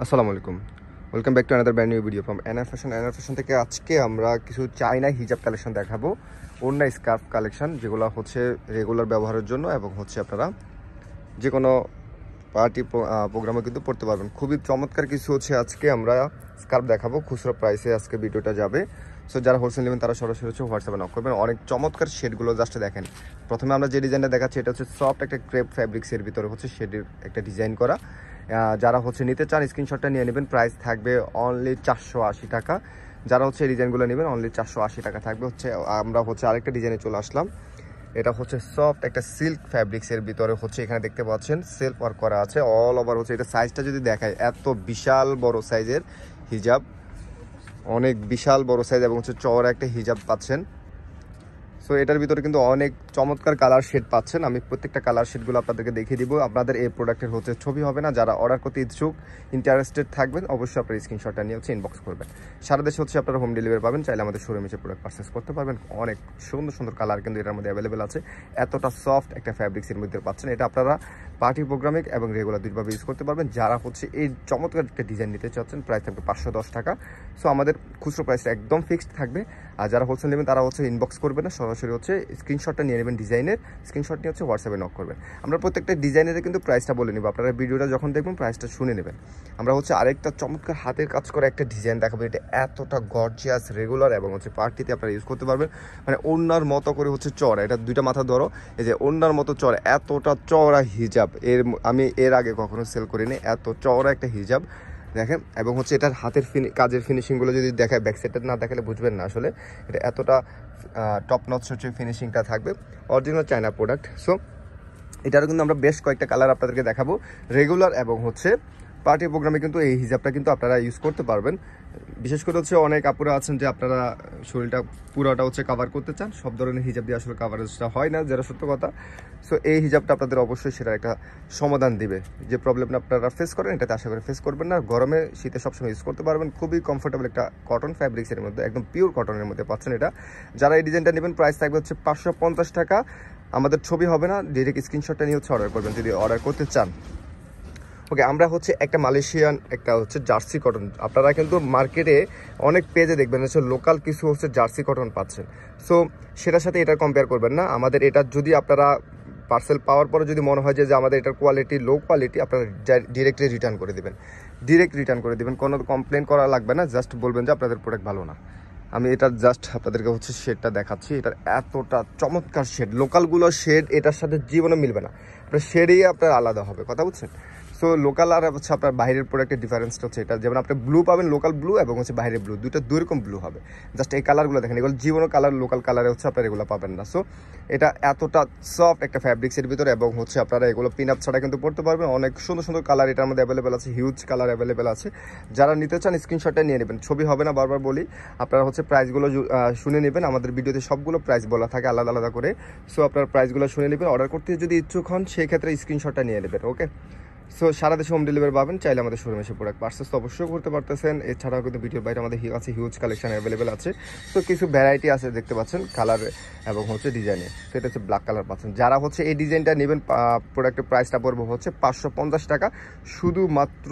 আসসালামু আলাইকুম। Welcome back to another brand new video from NR fashion. NR fashion থেকে আজকে আমরা কিছু চাইনা হিজাব কালেকশন দেখাবো, ওড়না স্কার্ফ কালেকশন, যেগুলো হচ্ছে রেগুলার ব্যবহারের জন্য এবং হচ্ছে আপনারা যে কোনো পার্টি প্রোগ্রামে কিন্তু পড়তে পারবেন। খুবই চমৎকার কিছু হচ্ছে আজকে আমরা স্কার্ফ দেখাবো, খুচরো প্রাইসে আজকে ভিডিওটা যাবে। সো যারা হোলসেল নেবেন তারা সরাসরি হচ্ছে হোয়াটসঅ্যাপে নক করবেন। অনেক চমৎকার শেডগুলো জাস্ট দেখেন। প্রথমে আমরা যে ডিজাইনটা দেখাচ্ছি এটা হচ্ছে সফট একটা ক্রেপ ফ্যাব্রিক্সের ভিতরে হচ্ছে শেডের একটা ডিজাইন করা। যারা হচ্ছে নিতে চান স্ক্রিনশটটা নিয়ে নেবেন। প্রাইস থাকবে অনলি 480 টাকা। যারা হচ্ছে এই ডিজাইনগুলো নেবেন অনলি 480 টাকা থাকবে। হচ্ছে আমরা হচ্ছে আরেকটা ডিজাইনে চলে আসলাম। এটা হচ্ছে সফট একটা সিল্ক ফ্যাব্রিক্সের ভিতরে হচ্ছে এখানে দেখতে পাচ্ছেন সেলফ ওয়ার্ক করা আছে অল ওভার। হচ্ছে এটা সাইজটা যদি দেখায়, এত বিশাল বড় সাইজের হিজাব, অনেক বিশাল বড় সাইজ এবং হচ্ছে চওড়া একটা হিজাব পাচ্ছেন। সো এটার ভিতরে কিন্তু অনেক চমৎকার কালার শেড পাচ্ছেন। আমি প্রত্যেকটা কালার শেডগুলো আপনাদেরকে দেখিয়ে দিব। আপনাদের এই প্রোডাক্টের হচ্ছে ছবি হবে না, যারা অর্ডার করতে ইচ্ছুক ইন্টারেস্টেড থাকবেন অবশ্যই আপনার স্ক্রিনশটটা নিয়ে হচ্ছে ইনবক্স করবেন। সারা দেশে হচ্ছে আপনারা হোম ডেলিভারি পাবেন। চাইলে আমাদের শোরুমে এসে প্রোডাক্ট পারচেস করতে পারবেন। অনেক সুন্দর সুন্দর কালার কিন্তু এটার মধ্যে অ্যাভেলেবেল আছে। এতটা সফট একটা ফ্যাব্রিক্সের মধ্যে পাচ্ছেন। এটা আপনারা পার্টি প্রোগ্রামিক এবং রেগুলার দুইভাবে ইউজ করতে পারবেন। যারা হচ্ছে এই চমৎকার একটা ডিজাইন নিতে চাচ্ছেন প্রাইস থাকবে 510 টাকা। সো আমাদের খুচরো প্রাইসটা একদম ফিক্সড থাকবে। আর যারা হোলসেল নেবেন তারা হচ্ছে ইনবক্স করবে না, সরাসরি হচ্ছে স্ক্রিনশটটা নিয়ে নেবেন ডিজাইনের। স্ক্রিনশট নিয়ে হচ্ছে হোয়াটসঅ্যাপে নক করবেন। আমরা প্রত্যেকটা ডিজাইনের কিন্তু প্রাইসটা বলে নিব। আপনারা ভিডিওটা যখন দেখবেন প্রাইসটা শুনে নেবেন। আমরা হচ্ছে আরেকটা চমৎকার হাতের কাজ করা একটা ডিজাইন দেখাবো। এটা এতটা গর্জিয়াস, রেগুলার এবং হচ্ছে পার্টিতে আপনারা ইউজ করতে পারবেন। মানে ওড়নার মতো করে হচ্ছে চড়া, এটা দুইটা মাথা ধরো, এই যে ওড়নার মতো চড়া, এতটা চওড়া হিজাব আমি এর আগে কখনো সেল করিনি। এত চওড়া একটা হিজাব দেখেন। এবং হচ্ছে এটার হাতের কাজের ফিনিশিংগুলো যদি দেখায়, ব্যাক সাইডটা না দেখালে বুঝবেন না আসলে এটা এতটা টপ নচ হচ্ছে ফিনিশিংটা থাকবে। Original China product. সো এটারও কিন্তু আমরা বেশ কয়েকটা কালার আপনাদেরকে দেখাবো। রেগুলার এবং হচ্ছে পার্টি প্রোগ্রামে কিন্তু এই হিজাবটা কিন্তু আপনারা ইউজ করতে পারবেন। বিশেষ করে হচ্ছে অনেক আপুরা আছেন যে আপনারা শরীরটা পুরোটা হচ্ছে কাভার করতে চান, সব ধরনের হিজাব দিয়ে আসলে কাভারেজটা হয় না, যেটা সত্য কথা। সো এই হিজাবটা আপনাদের অবশ্যই সেটার একটা সমাধান দিবে। যে প্রবলেমটা আপনারা ফেস করেন এটাতে আশা করে ফেস করবেন না। গরমে শীতে সবসময় ইউজ করতে পারবেন। খুবই কমফোর্টেবল একটা কটন ফ্যাব্রিক্সের মধ্যে, একদম পিওর কটনের মধ্যে পাচ্ছেন এটা। যারা এই ডিজাইনটা নেবেন প্রাইস থাকবে হচ্ছে 550 টাকা। আমাদের ছবি হবে না, ডিরেক্ট স্ক্রিনশটটা নিয়ে হচ্ছে অর্ডার করবেন যদি অর্ডার করতে চান। ওকে, আমরা হচ্ছে একটা মালয়েশিয়ান একটা হচ্ছে জার্সি কটন, আপনারা কিন্তু মার্কেটে অনেক পেজে দেখবেন হচ্ছে লোকাল কিছু হচ্ছে জার্সি কটন পাচ্ছেন। সো সেটার সাথে এটা কম্পেয়ার করবেন না। আমাদের এটা যদি আপনারা পার্সেল পাওয়ার পরে যদি মনে হয় যে আমাদের এটার কোয়ালিটি লো কোয়ালিটি, আপনারা ডিরেক্টলি রিটার্ন করে দেবেন। ডিরেক্ট রিটার্ন করে দেবেন, কোনো কমপ্লেন করা লাগবে না। জাস্ট বলবেন যে আপনাদের প্রোডাক্ট ভালো না। আমি এটার জাস্ট আপনাদেরকে হচ্ছে শেডটা দেখাচ্ছি। এটার এতটা চমৎকার শেড, লোকালগুলো শেড এটার সাথে জীবনে মিলবে না। আপনার শেডেই আপনার আলাদা হবে, কথা বুঝছেন? সো লোকাল আর হচ্ছে আপনার বাইরের প্রোডাক্টের ডিফারেন্সটা হচ্ছে এটা। যেমন আপনি ব্লু পাবেন, লোকাল ব্লু এবং হচ্ছে বাইরের ব্লু, দুইটা দুই রকম ব্লু হবে। জাস্ট এই কালারগুলো দেখেন, এগুলো জীবনও কালার লোকাল কালারে হচ্ছে আপনারা এগুলো পাবেন না। সো এটা এতটা সফট একটা ফ্যাব্রিক্সের ভিতরে এবং হচ্ছে আপনারা এগুলো পিন আপ ছাড়া কিন্তু পড়তে পারবেন। অনেক সুন্দর সুন্দর কালার এটার মধ্যে অ্যাভেলেবেল আছে, হিউজ কালার অ্যাভেলেবেল আছে। যারা নিতে চান স্ক্রিনশটটা নিয়ে নেবেন, ছবি হবে না, বারবার বলি। আপনারা হচ্ছে প্রাইসগুলো শুনে নেবেন। আমাদের ভিডিওতে সবগুলো প্রাইস বলা থাকে আলাদা আলাদা করে। সো আপনার প্রাইসগুলো শুনে নেবেন। অর্ডার করতে যদি ইচ্ছুক হন সেই ক্ষেত্রে স্ক্রিনশটটা নিয়ে নেবেন। ওকে, সো সারা দেশে হোম ডেলিভারি পাবেন। চাইলে আমাদের শোরুমে এসে প্রোডাক্ট পারচেস তো অবশ্যই করতে পারতেছেন। এছাড়াও কিন্তু ভিডিওর বাইরে আমাদের আছে হিউজ কালেকশন অ্যাভেলেবেল আছে। তো কিছু ভ্যারাইটি আছে দেখতে পাচ্ছেন কালার এবং হচ্ছে ডিজাইনে। সেটা হচ্ছে ব্ল্যাক কালার পাচ্ছেন। যারা হচ্ছে এই ডিজাইনটা নেবেন প্রোডাক্টের প্রাইসটা পড়বে হচ্ছে 550 টাকা। শুধুমাত্র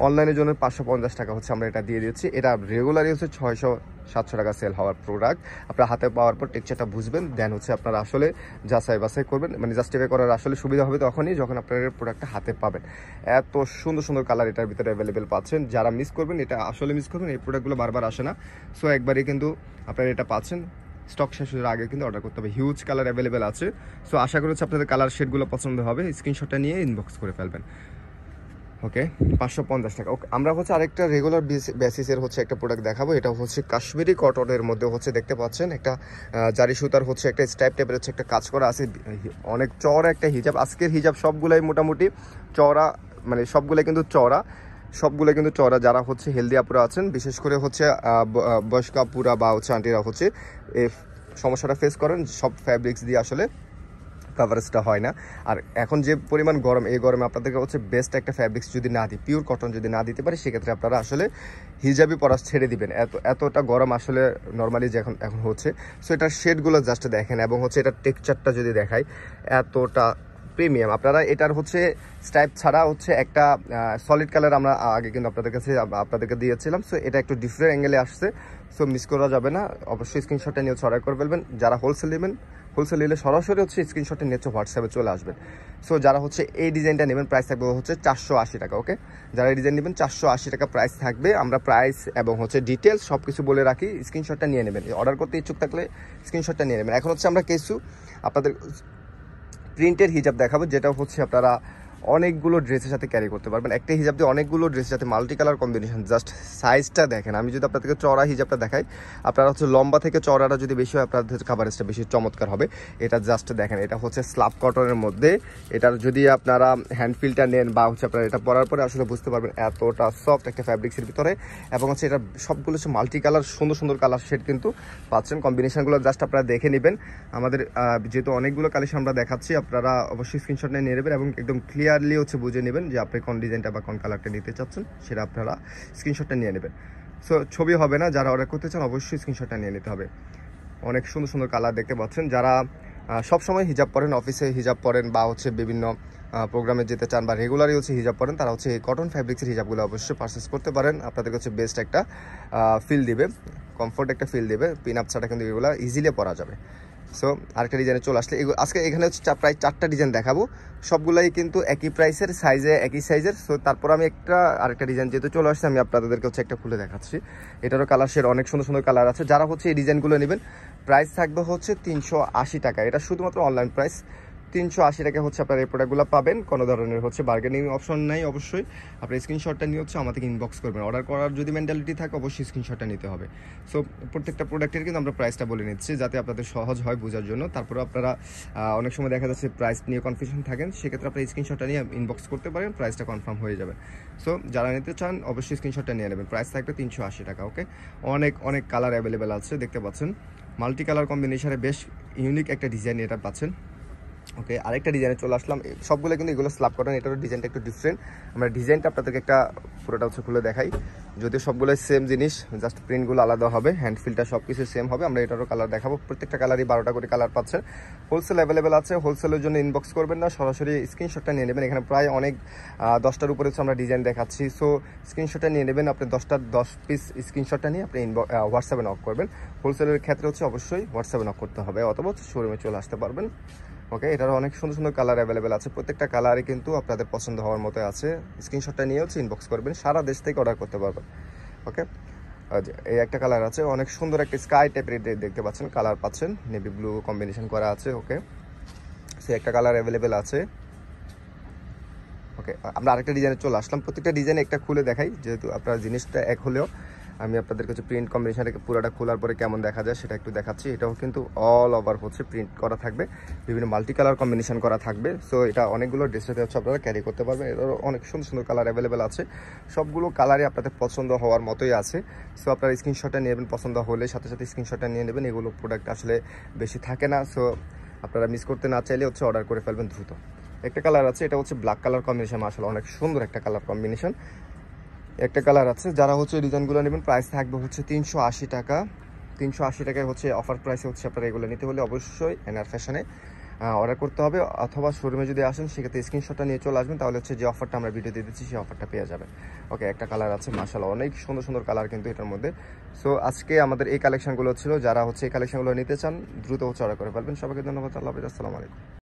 অনলাইনের জন্য 550 টাকা হচ্ছে আমরা এটা দিয়ে দিচ্ছি। এটা রেগুলারই হচ্ছে 600-700 টাকা সেল হওয়ার প্রোডাক্ট। আপনার হাতে পাওয়ার পর টেক্সচারটা বুঝবেন, দেন হচ্ছে আপনারা আসলে যাচাই বাছাই করবেন। মানে জাস্টিফাই করার আসলে সুবিধা হবে তখনই যখন আপনার প্রোডাক্টটা হাতে পাবেন। এত সুন্দর সুন্দর কালার এটার ভিতরে অ্যাভেলেবেল পাচ্ছেন। যারা মিস করবেন, এটা আসলে মিস করবেন, এই প্রোডাক্টগুলো বারবার আসে না। সো একবারই কিন্তু আপনারা এটা পাচ্ছেন। স্টক শেষ হওয়ার আগে কিন্তু অর্ডার করতে হবে। হিউজ কালার অ্যাভেলেবেল আছে। সো আশা করি হচ্ছে আপনাদের কালার শেডগুলো পছন্দ হবে। স্ক্রিনশটটা নিয়ে ইনবক্স করে ফেলবেন। ওকে, 550 টাকা। ওকে, আমরা হচ্ছে আরেকটা রেগুলার বেসিসের হচ্ছে একটা প্রোডাক্ট দেখাবো। এটা হচ্ছে কাশ্মীরি কটনের মধ্যে হচ্ছে দেখতে পাচ্ছেন একটা জারি সুতার হচ্ছে একটা স্ট্রাইপ টাইপের হচ্ছে একটা কাজ করা আছে। অনেক চওড়া একটা হিজাব। আজকের হিজাব সবগুলাই মোটামুটি চওড়া, মানে সবগুলাই কিন্তু চওড়া, সবগুলো কিন্তু চওড়া। যারা হচ্ছে হেলদি আপুরা আছেন, বিশেষ করে হচ্ছে বয়স্ক আপুরা বা হচ্ছে আন্টিরা হচ্ছে এই সমস্যাটা ফেস করেন, সব ফ্যাব্রিক্স দিয়ে আসলে কাভারেজটা হয় না। আর এখন যে পরিমাণ গরম, এই গরমে আপনাদেরকে হচ্ছে বেস্ট একটা ফ্যাব্রিক্স যদি না দিই, পিওর কটন যদি না দিতে পারি, সেক্ষেত্রে আপনারা আসলে হিজাবি পরা ছেড়ে দিবেন। এতটা গরম আসলে নর্মালি যে এখন হচ্ছে। সো এটার শেডগুলো জাস্ট দেখেন এবং হচ্ছে এটার টেক্সচারটা যদি দেখাই, এতটা প্রিমিয়াম। আপনারা এটার হচ্ছে স্ট্রাইপ ছাড়া হচ্ছে একটা সলিড কালার আমরা আগে কিন্তু আপনাদেরকে দিয়েছিলাম। সো এটা একটু ডিফারেন্ট অ্যাঙ্গেলে আসছে, সো মিস করা যাবে না। অবশ্যই স্ক্রিনশটটা নিয়ে অর্ডার করে ফেলবেন। যারা হোলসেল নেবেন, হোলসেল নিলে সরাসরি হচ্ছে স্ক্রিনশটটা নিয়ে হোয়াটসঅ্যাপে চলে আসবেন। সো যারা হচ্ছে এই ডিজাইনটা নেবেন প্রাইস থাকবে হচ্ছে 480 টাকা। ওকে, যারা এই ডিজাইন নেবেন 480 টাকা প্রাইস থাকবে। আমরা প্রাইস এবং হচ্ছে ডিটেলস সব কিছু বলে রাখি, স্ক্রিনশটটা নিয়ে নেবেন। অর্ডার করতে ইচ্ছুক থাকলে স্ক্রিনশটটা নিয়ে নেবেন। এখন হচ্ছে আমরা কিছু আপনাদের প্রিন্টের হিজাব দেখাবো, যেটা হচ্ছে আপনারা অনেকগুলো ড্রেসের সাথে ক্যারি করতে পারবেন। একটা হিজাব দিয়ে অনেকগুলো ড্রেসের সাথে মাল্টি কালার কম্বিনেশন। জাস্ট সাইজটা দেখেন। আমি যদি আপনাদেরকে চড়া হিজাবটা দেখাই, আপনারা হচ্ছে লম্বা থেকে চড়াটা যদি বেশি হয় আপনাদের কাভারেজটা বেশি চমৎকার হবে। এটা জাস্ট দেখেন, এটা হচ্ছে স্লাব কটনের মধ্যে। এটার যদি আপনারা হ্যান্ডফিলটা নেন বা হচ্ছে আপনারা এটা পরার পরে আসলে বুঝতে পারবেন এতটা সফট একটা ফ্যাব্রিক্সের ভিতরে। এবং হচ্ছে এটা সবগুলো হচ্ছে মাল্টি কালার, সুন্দর সুন্দর কালার শেড কিন্তু পাচ্ছেন। কম্বিনেশনগুলো জাস্ট আপনারা দেখে নেবেন। আমাদের যেহেতু অনেকগুলো কালেকশন আমরা দেখাচ্ছি, আপনারা অবশ্যই স্ক্রিনশট নিয়ে নেবেন এবং একদম ক্লিয়ারলি হচ্ছে বুঝে নেবেন যে আপনি কোন ডিজাইনটা বা কোন কালারটা নিতে চাচ্ছেন, সেটা আপনারা স্ক্রিনশটটা নিয়ে নেবেন। সো ছবি হবে না, যারা অর্ডার করতে চান অবশ্যই স্ক্রিনশটটা নিয়ে নিতে হবে। অনেক সুন্দর সুন্দর কালার দেখতে পাচ্ছেন। যারা সবসময় হিজাব পরেন, অফিসে হিজাব পরেন বা হচ্ছে বিভিন্ন প্রোগ্রামে যেতে চান বা রেগুলারই হচ্ছে হিজাব পরেন, তারা হচ্ছে এই কটন ফ্যাব্রিক্সের হিজাবগুলো অবশ্যই পারচেস করতে পারেন। আপনাদের হচ্ছে বেস্ট একটা ফিল দিবে, কমফোর্ট একটা ফিল দেবে। পিন আপ ছাড়া কিন্তু এগুলো ইজিলি পরা যাবে। সো আরেকটা ডিজাইনে চলে আসলে, আজকে এখানে হচ্ছে প্রায় 4টা ডিজাইন দেখাবো। সবগুলাই কিন্তু একই প্রাইসের, সাইজে একই সাইজের। সো তারপর আমি আরেকটা ডিজাইন যেহেতু চলে আসছে, আমি আপনাদেরকে হচ্ছে একটা খুলে দেখাচ্ছি। এটারও কালার শেড অনেক সুন্দর সুন্দর কালার আছে। যারা হচ্ছে এই ডিজাইনগুলো নেবেন প্রাইস থাকবে হচ্ছে 380 টাকা। এটা শুধুমাত্র অনলাইন প্রাইস। 380 টাকা হচ্ছে আপনারা এই প্রোডাক্টগুলো পাবেন। কোনো ধরনের হচ্ছে বার্গেনিং অপশন নাই। অবশ্যই আপনার স্ক্রিনশটটা নিয়ে হচ্ছে আমাদেরকে ইনবক্স করবেন। অর্ডার করার যদি মেন্টালিটি থাকে অবশ্যই স্ক্রিনশটটা নিতে হবে। সো প্রত্যেকটা প্রোডাক্টের কিন্তু আমরা প্রাইসটা বলে নিচ্ছি যাতে আপনাদের সহজ হয় বোঝার জন্য। তারপরে আপনারা অনেক সময় দেখা যাচ্ছে প্রাইস নিয়ে কনফিউশন থাকেন, সেক্ষেত্রে আপনার স্ক্রিনশটটা নিয়ে ইনবক্স করতে পারেন, প্রাইসটা কনফার্ম হয়ে যাবে। সো যারা নিতে চান অবশ্যই স্ক্রিনশটটা নিয়ে নেবেন। প্রাইস থাকবে 380 টাকা। ওকে, অনেক অনেক কালার অ্যাভেলেবেল আছে, দেখতে পাচ্ছেন। মাল্টি কালার কম্বিনেশনে বেশ ইউনিক একটা ডিজাইন এটা পাচ্ছেন। ওকে, আরেকটা ডিজাইনে চলে আসলাম। সবগুলো কিন্তু এগুলো স্ল্যাব কটন, এটারও ডিজাইনটা একটু ডিফারেন্ট। আমরা ডিজাইনটা আপনাদেরকে একটা পুরোটা হচ্ছে খুলে দেখাই। যদিও সবগুলোই সেম জিনিস, জাস্ট প্রিন্টগুলো আলাদা হবে, হ্যান্ডফিলটা সব কিছু সেম হবে। আমরা এটারও কালার দেখাবো। প্রত্যেকটা কালারই 12টা করে কালার পাচ্ছেন। হোলসেল অ্যাভেলেবেল আছে, হোলসেলের জন্য ইনবক্স করবেন না, সরাসরি স্ক্রিনশটটা নিয়ে নেবেন। এখানে প্রায় অনেক 10টার উপরে হচ্ছে আমরা ডিজাইন দেখাচ্ছি। সো স্ক্রিনশটটা নিয়ে নেবেন। আপনি 10 পিস স্ক্রিনশটটা নিয়ে আপনি হোয়াটসঅ্যাপে নক করবেন। হোলসেলের ক্ষেত্রে হচ্ছে অবশ্যই হোয়াটসঅ্যাপে নক করতে হবে, অথবা শোরুমে চলে আসতে পারবেন। ওকে, এটারও অনেক সুন্দর সুন্দর কালার অ্যাভেলেবেল আছে। প্রত্যেকটা কালারই কিন্তু আপনাদের পছন্দ হওয়ার মতো আছে। স্ক্রিনশটটা নিয়ে হচ্ছে ইনবক্স করবেন, সারা দেশ থেকে অর্ডার করতে পারবেন। ওকে, এই একটা কালার আছে, অনেক সুন্দর একটা স্কাই টাইপের দেখতে পাচ্ছেন, কালার পাচ্ছেন, নেভি ব্লু কম্বিনেশন করা আছে। ওকে, সে একটা কালার অ্যাভেলেবেল আছে। ওকে, আমরা আরেকটা ডিজাইনে চলে আসলাম। প্রত্যেকটা ডিজাইনে একটা খুলে দেখাই, যেহেতু আপনার জিনিসটা এক হলেও আমি আপনাদেরকে হচ্ছে প্রিন্ট কম্বিনেশনটাকে পুরোটা খোলার পরে কেমন দেখা যায় সেটা একটু দেখাচ্ছি। এটাও কিন্তু অল ওভার হচ্ছে প্রিন্ট করা থাকবে, বিভিন্ন মাল্টি কালার কম্বিনেশন করা থাকবে। সো এটা অনেকগুলো ড্রেসের হচ্ছে আপনারা ক্যারি করতে পারবেন। এটারও অনেক সুন্দর সুন্দর কালার অ্যাভেলেবেল আছে, সবগুলো কালারই আপনাদের পছন্দ হওয়ার মতোই আছে। সো আপনারা স্ক্রিনশটটা নিয়ে নেবেন, পছন্দ হলে সাথে সাথে স্ক্রিনশটটা নিয়ে নেবেন। এগুলো প্রোডাক্ট আসলে বেশি থাকে না, সো আপনারা মিস করতে না চাইলে হচ্ছে অর্ডার করে ফেলবেন দ্রুত। একটা কালার আছে, এটা হচ্ছে ব্ল্যাক কালার কম্বিনেশন, আসলে অনেক সুন্দর একটা কালার কম্বিনেশন। একটা কালার আছে, যারা হচ্ছে ডিজাইনগুলো নেবেন প্রাইস থাকবে হচ্ছে 380 টাকা। 380 টাকায় হচ্ছে অফার প্রাইসে হচ্ছে আপনারা এগুলো নিতে হলে অবশ্যই এনআর ফ্যাশনে অর্ডার করতে হবে, অথবা শোরুমে যদি আসেন সেক্ষেত্রে স্ক্রিনশটটা নিয়ে চলে আসবেন, তাহলে হচ্ছে যে অফারটা আমরা ভিডিওতে দিচ্ছি সেই অফারটা পেয়ে যাবেন। ওকে, একটা কালার আছে, মাশাআল্লাহ অনেক সুন্দর সুন্দর কালার কিন্তু এটার মধ্যে। সো আজকে আমাদের এই কালেকশনগুলো ছিল, যারা হচ্ছে এই কালেকশনগুলো নিতে চান দ্রুত হচ্ছে অর্ডার করে ফেলবেন। সবাইকে ধন্যবাদ, আল্লাহ হাফেজ, আসসালামু আলাইকুম।